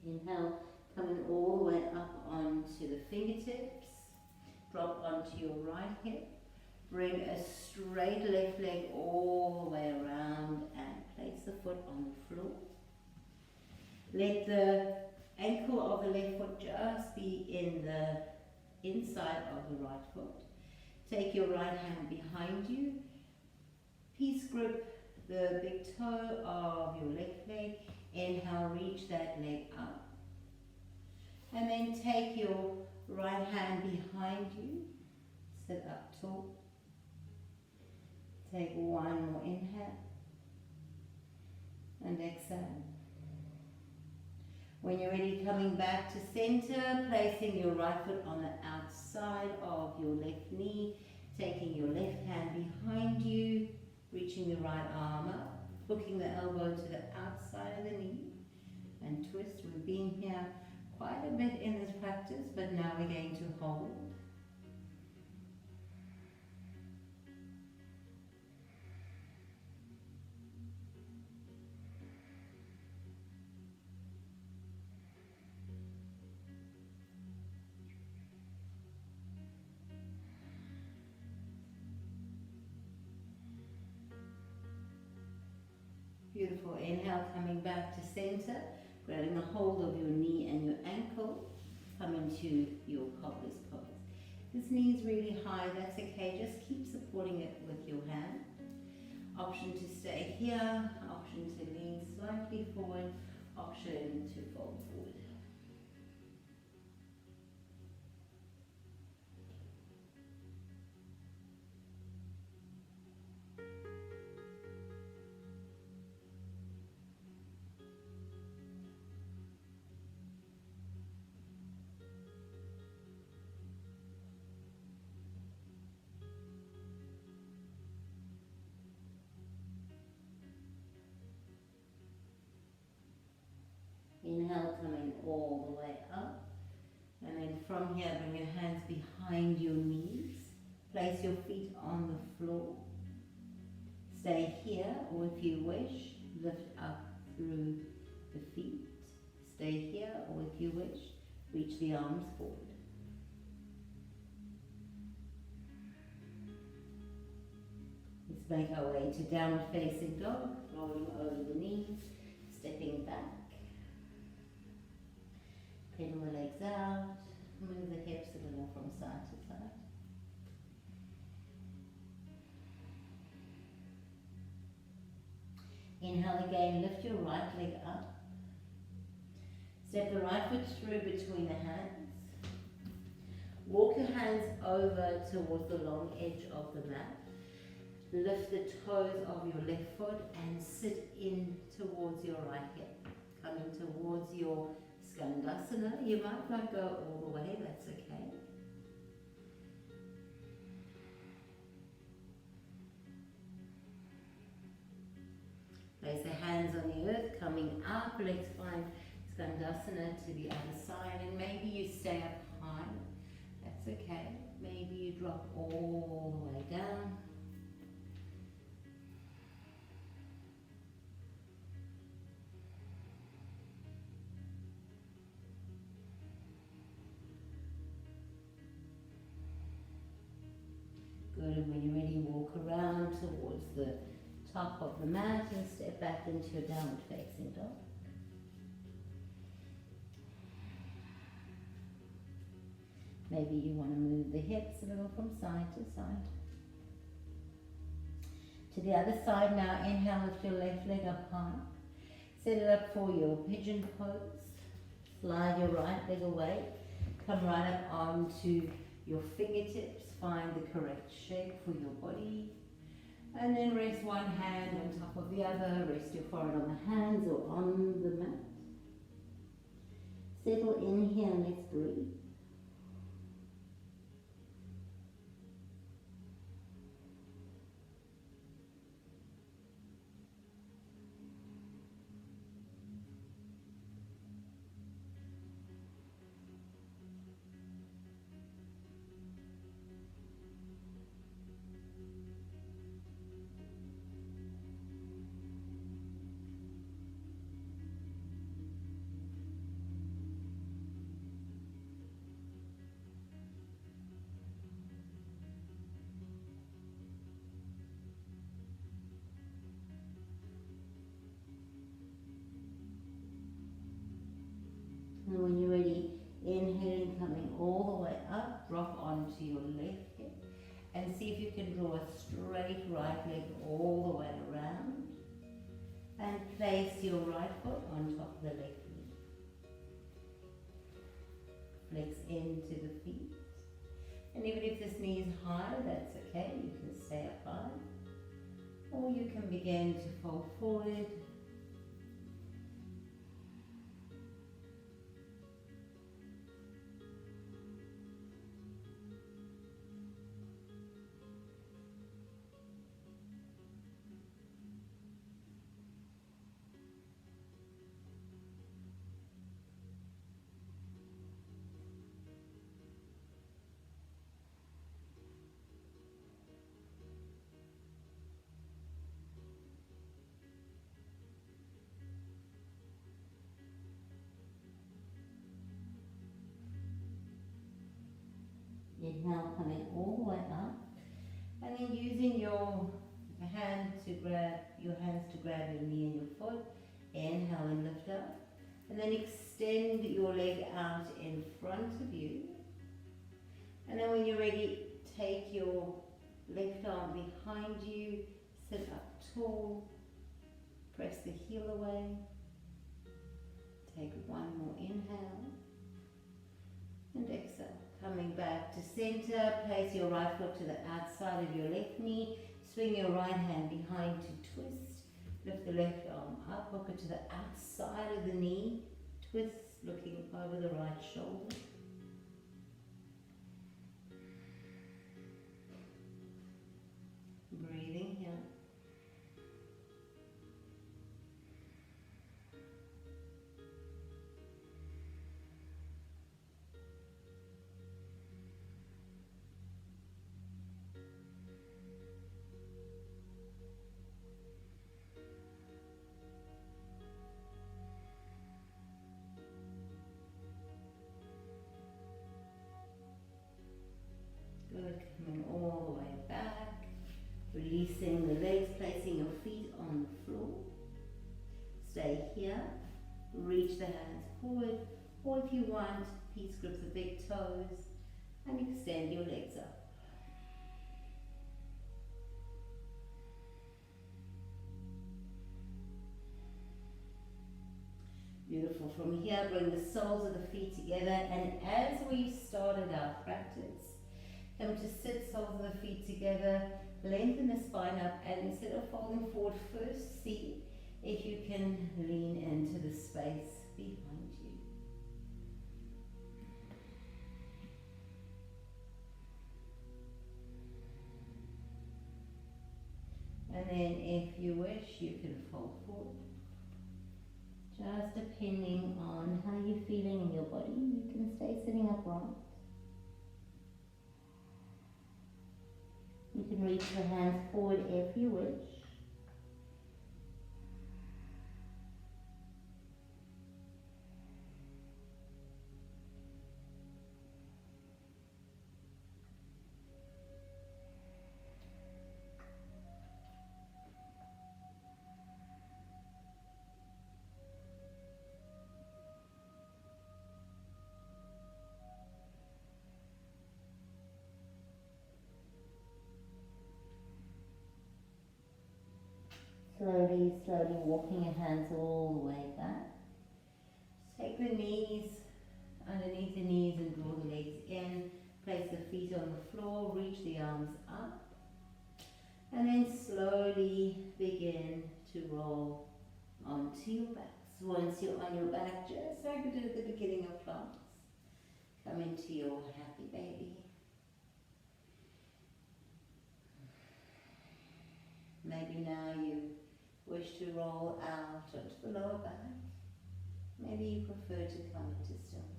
[SPEAKER 1] Inhale, coming all the way up onto the fingertips. Drop onto your right hip. Bring a straight left leg all the way around and place the foot on the floor. Let the ankle of the left foot just be in the inside of the right foot. Take your right hand behind you. Peace grip the big toe of your left leg. Inhale, reach that leg up. And then take your right hand behind you. Sit up tall. Take one more inhale. And exhale. When you're ready, coming back to center, placing your right foot on the outside of your left knee. Taking your left hand behind you. Reaching the right arm up. Hooking the elbow to the outside of the knee and twist. We've been here quite a bit in this practice, but now we're going to hold. Beautiful. Inhale, coming back to center, grabbing a hold of your knee and your ankle, coming to your cobbler's pose. This knee is really high, that's okay, just keep supporting it with your hand. Option to stay here, option to lean slightly forward, option to fold forward. Inhale, coming all the way up. And then from here, bring your hands behind your knees. Place your feet on the floor. Stay here, or if you wish, lift up through the feet. Stay here, or if you wish, reach the arms forward. Let's make our way to downward facing dog, rolling over the knees, stepping back. Pedal the legs out, move the hips a little from side to side. Inhale again, lift your right leg up. Step the right foot through between the hands. Walk your hands over towards the long edge of the mat. Lift the toes of your left foot and sit in towards your right hip. Coming towards your Uttanasana. You might not go all the way, that's okay. Place the hands on the earth, coming up. Let's find Uttanasana to the other side, and maybe you stay up high, that's okay. Maybe you drop all the way down. Good, and when you're ready, walk around towards the top of the mat and step back into your downward facing dog. Maybe you want to move the hips a little from side to side. To the other side now. Inhale, lift your left leg up high. Set it up for your pigeon pose. Slide your right leg away. Come right up onto your fingertips. Find the correct shape for your body. And then rest one hand on top of the other. Rest your forehead on the hands or on the mat. Settle in here and let's breathe. And when you're ready, inhaling, coming all the way up, drop onto your left hip. And see if you can draw a straight right leg all the way around. And place your right foot on top of the left knee. Flex into the feet. And even if this knee is high, that's okay. You can stay up high. Or you can begin to fold forward. Inhale, coming all the way up, and then using your hands to grab your knee and your foot. Inhale and lift up, and then extend your leg out in front of you. And then when you're ready, take your left arm behind you, sit up tall, press the heel away. Take one more inhale and exhale. Coming back to center, place your right foot to the outside of your left knee, swing your right hand behind to twist, lift the left arm up, hook it to the outside of the knee, twist, looking over the right shoulder. Breathing here. Good, coming all the way back, releasing the legs, placing your feet on the floor. Stay here, reach the hands forward, or if you want, peace grip the big toes and extend your legs up. Beautiful. From here, bring the soles of the feet together, and as we started our practice, come to sit, soles of the feet together, lengthen the spine up, and instead of folding forward, first see if you can lean into the space behind you. And then if you wish, you can fold forward. Just depending on how you're feeling in your body, you can stay sitting upright. You can reach your hands forward if you wish. Slowly, slowly walking your hands all the way back. Take the knees underneath the knees and draw the legs in. Place the feet on the floor, reach the arms up. And then slowly begin to roll onto your backs. Once you're on your back, just like we did at the beginning of class, come into your happy baby. Maybe now you wish to roll out onto the lower back. Maybe you prefer to come into stillness.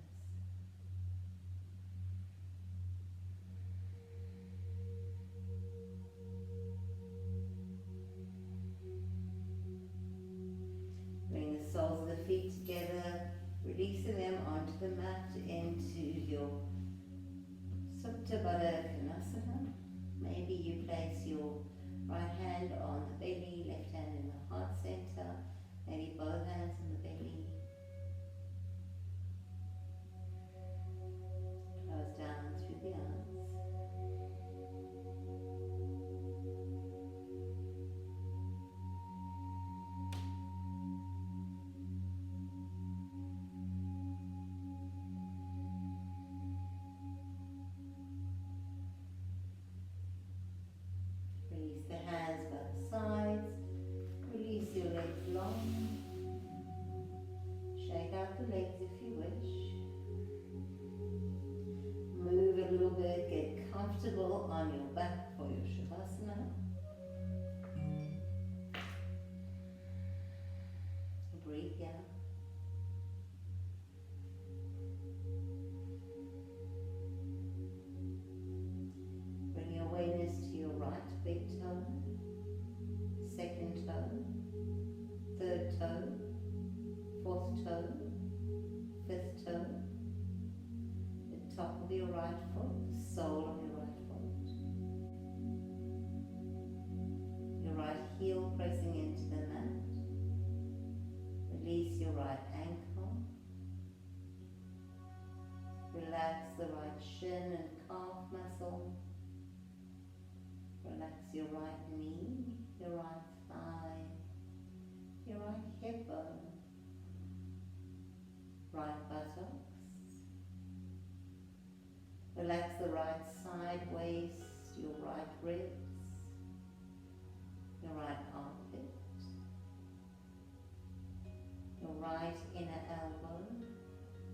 [SPEAKER 1] Bring the soles of the feet together, releasing them onto the mat into your Supta Baddha Uttanasana. Maybe you place your right hand on the belly, left hand in the heart center, maybe both hands on the belly. Close down through the arms. Release the hands by the sides. Release your legs long. Shake out the legs if you wish. Move a little bit, get comfortable on your back for your Shavasana. Breathe out. Bring your awareness to your right big toe, second toe, third toe, fourth toe, fifth toe, the top of your right foot, the sole of your right foot, your right heel pressing into the mat. Release your right ankle. Relax the right shin and calf muscle. Relax your right knee, your right thigh, your right hip bone, right buttocks. Relax the right side waist, your right ribs, your right armpit, your right inner elbow,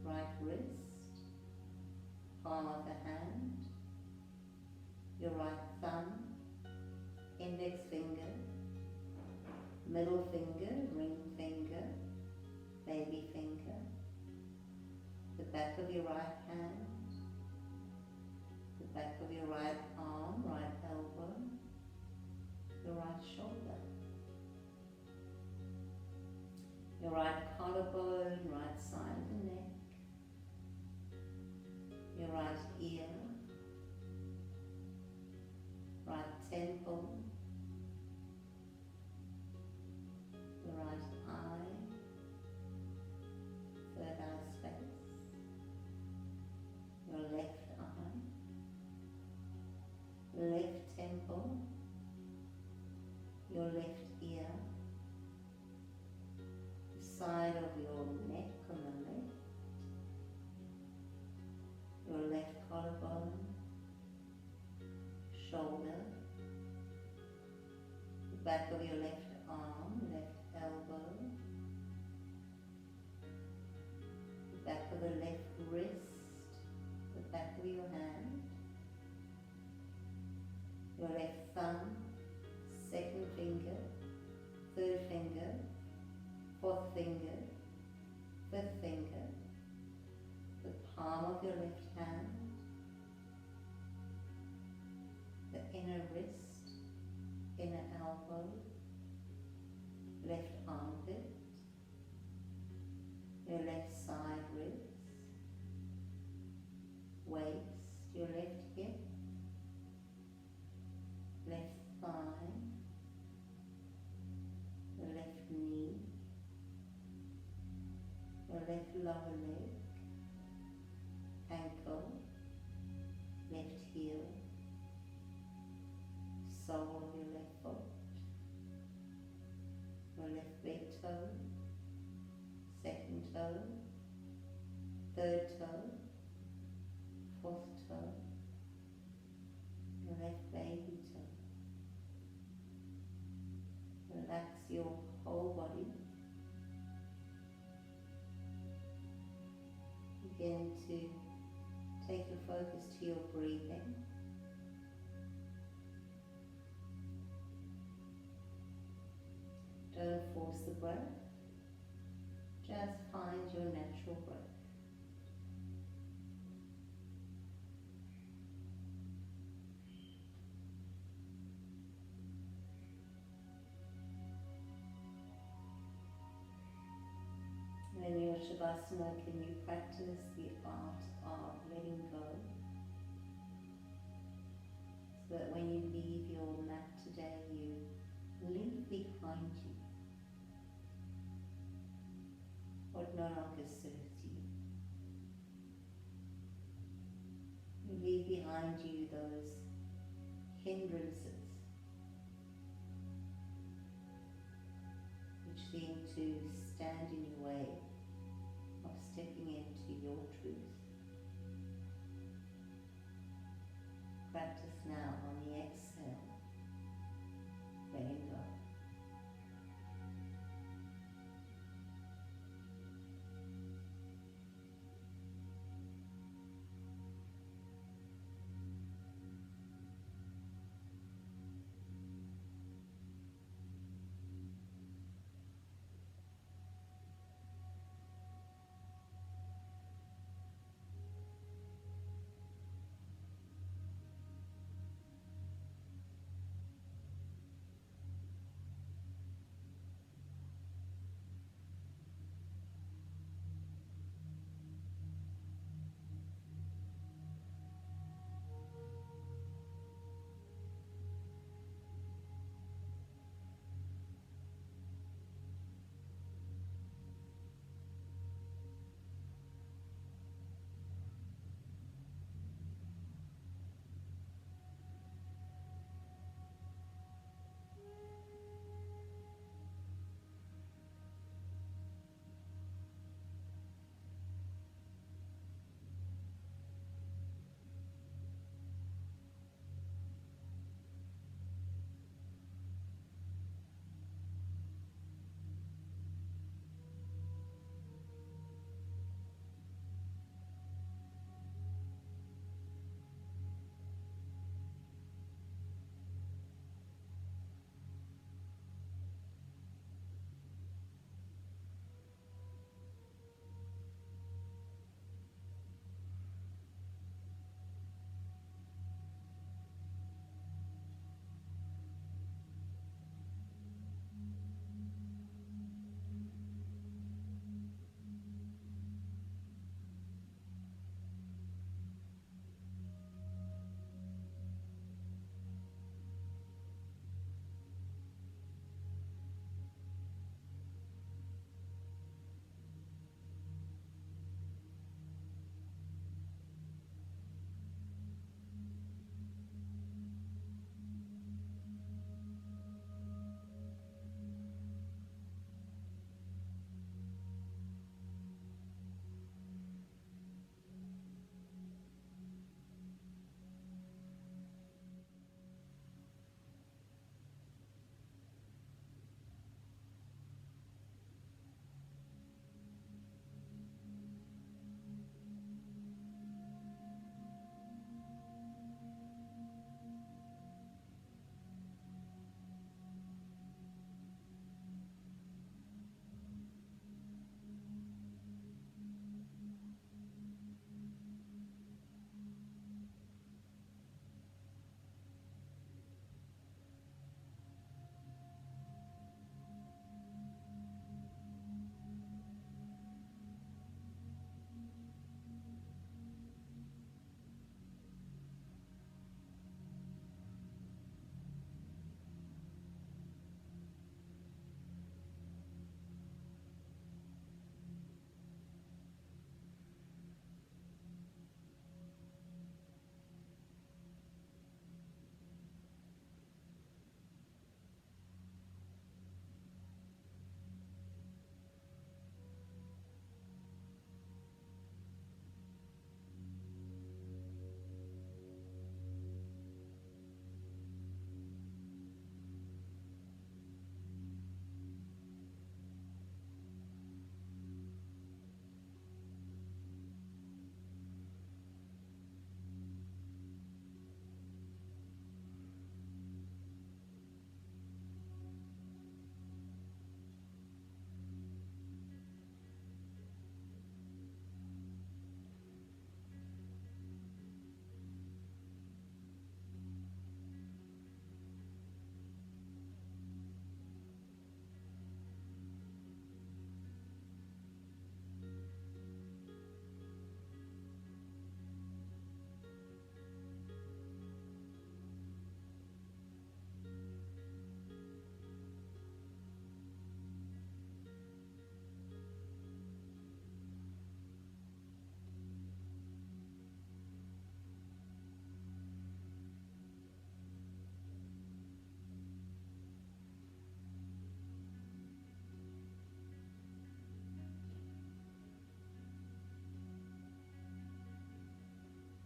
[SPEAKER 1] right wrist, palm of the hand, your right thumb, index finger, middle finger, ring finger, baby finger, the back of your right hand, the back of your right arm, right elbow, your right shoulder, your right collarbone, right side of the neck, your right ear, right temple, your right eye, third eye space, your left eye, left temple, your left ear, the side of your neck on the left, your left collarbone, shoulder, the back of your left arm, left elbow, the back of the left wrist, the back of your hand, your left thumb, second finger, third finger, fourth finger, fifth finger, the palm of your left hand, the inner wrist, inner elbow, left armpit, your left side ribs, waist, your left hip, left thigh, your left knee, your left lower leg, ankle, left heel, sole of your left foot, toe, third toe, fourth toe, your left baby toe. Relax your whole body. Begin to take your focus to your breathing. Don't force the breath. Just find your natural breath. And in your Shavasana, can you practice the art of letting go? So that when you leave your mat today, you leave behind you what no longer serves you. You leave behind you those hindrances which seem to stand in your way of stepping into your truth. Practice now on the exhale, letting go.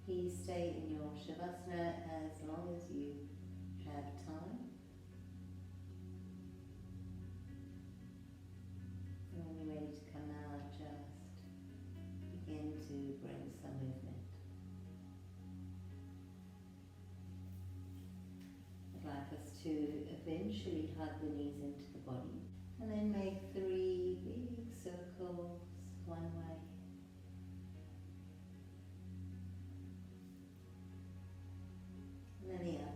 [SPEAKER 1] Please stay in your Shavasana as long as you have time. And when you're ready to come out, just begin to bring some movement. I'd like us to eventually hug the knees into the body and then make 3 big circles one way. And then the other.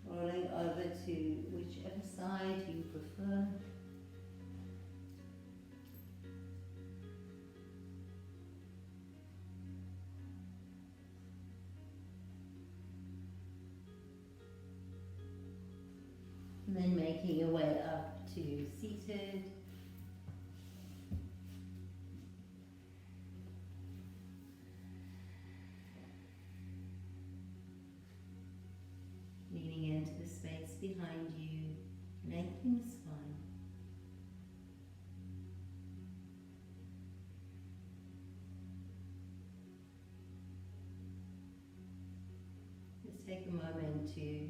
[SPEAKER 1] Rolling over to whichever side you prefer. And then making your way up to seated. Leaning into the space behind you, lengthening the spine. Just take a moment to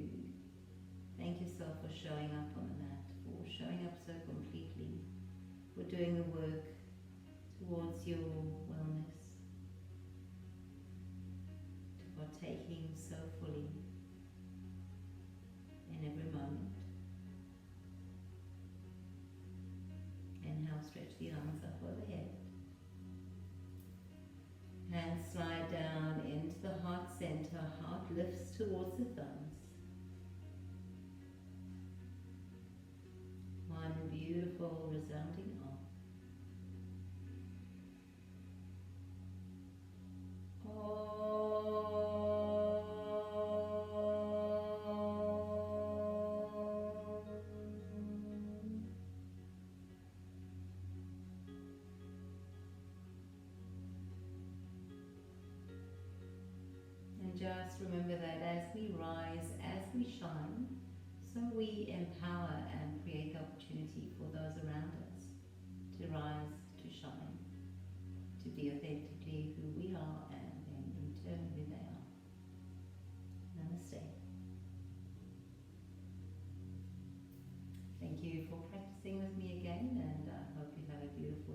[SPEAKER 1] thank yourself for showing up on the mat, for showing up so completely, for doing the work towards your wellness, to partaking so fully in every moment. Inhale, stretch the arms up overhead. Hands slide down into the heart center, heart lifts towards the thumbs. One beautiful resounding arm. And just remember that as we rise, as we shine, so we empower and create the opportunity for those around us to rise, to shine, to be authentically who we are and then in turn who they are. Namaste. Thank you for practicing with me again, and I hope you have a beautiful